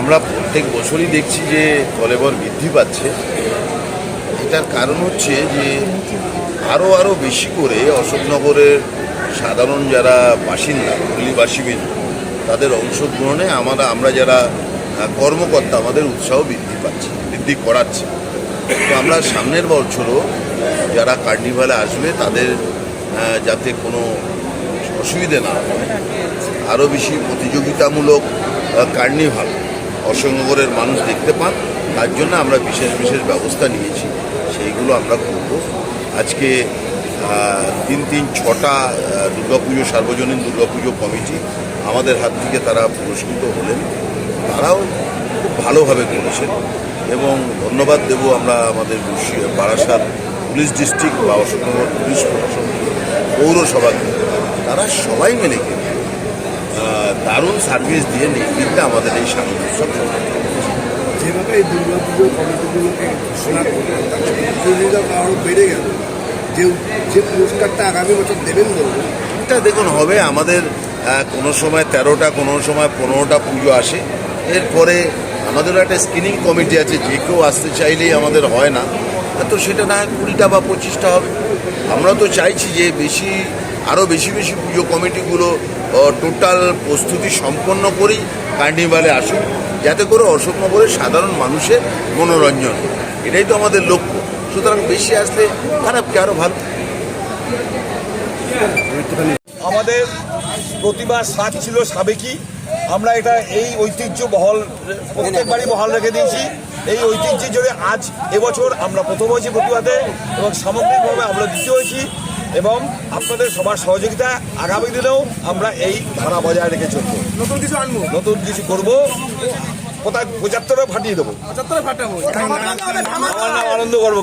আমরা প্রত্যেক বছরই দেখছি যে কলেবর বৃদ্ধি পাচ্ছে। এটার কারণ হচ্ছে যে আরও বেশি করে অশোকনগরের সাধারণ যারা বাসিন্দা পল্লীবাসীবৃন্দ তাদের অংশগ্রহণে আমরা যারা কর্মকর্তা আমাদের উৎসাহ বৃদ্ধি করাচ্ছে। তো আমরা সামনের বছরও যারা কার্নিভালে আসবে তাদের যাতে কোনো অসুবিধে না হয়, আরও বেশি প্রতিযোগিতামূলক কার্নিভাল অশোকনগরের মানুষ দেখতে পান, তার জন্য আমরা বিশেষ ব্যবস্থা নিয়েছি, সেইগুলো আমরা করব। আজকে 3-6টা দুর্গাপুজো সার্বজনীন দুর্গাপুজো কমিটি আমাদের হাত থেকে তারা পুরস্কৃত হলেন, তারাও খুব ভালোভাবে করেছেন এবং ধন্যবাদ দেব আমরা আমাদের বারাসাত পুলিশ ডিস্ট্রিক্ট বা অশোকনগর পুলিশ প্রশাসন পৌরসভাকে, তারা সবাই মিলে দারুণ সার্ভিস দিয়ে নির্বিঘ্নে আমাদের এই শারদ উৎসব যেভাবে এই দুর্গাপুজোর কমিটিগুলোকে ঘোষণা করলেন তার প্রতিযোগিতা আরও বেড়ে গেল, যে পুরস্কারটা আগামী বছর দেবেন বলবেন? এটা দেখুন হবে আমাদের কোনো সময় 13টা কোনো সময় 15টা পুজো আসে, এরপরে আমাদেরও একটা স্ক্রিনিং কমিটি আছে, যে কেউ আসতে চাইলেই আমাদের হয় না, তো সেটা না হয় 20টা বা 25টা হবে। আমরা তো চাইছি যে আরও বেশি পুজো কমিটিগুলো টোটাল প্রস্তুতি সম্পন্ন করেই কার্নিভালে আসুক, যাতে করে অশোকনগরের সাধারণ মানুষের মনোরঞ্জন, এটাই তো আমাদের লক্ষ্য। সুতরাং বেশি আসলে খারাপ কি, আরও ভালো। আমাদের প্রতিবার সাজ ছিল সাবেকি, আমরা এটা এই ঐতিহ্য প্রত্যেকবারই বহাল রেখে দিয়েছি। এই ঐতিহ্যের জন্য আজ এবছর আমরা প্রথম হয়েছি প্রতিবাদে এবং সামগ্রিকভাবে আমরা দ্বিতীয় হয়েছি, এবং আপনাদের সবার সহযোগিতা আগামী দিনেও আমরা এই ধারা বজায় রেখে চলবো। নতুন কিছু করবো, কোথায় 75 ফাটিয়ে দেবো, 75 ফাটাবো, আনন্দ করবো।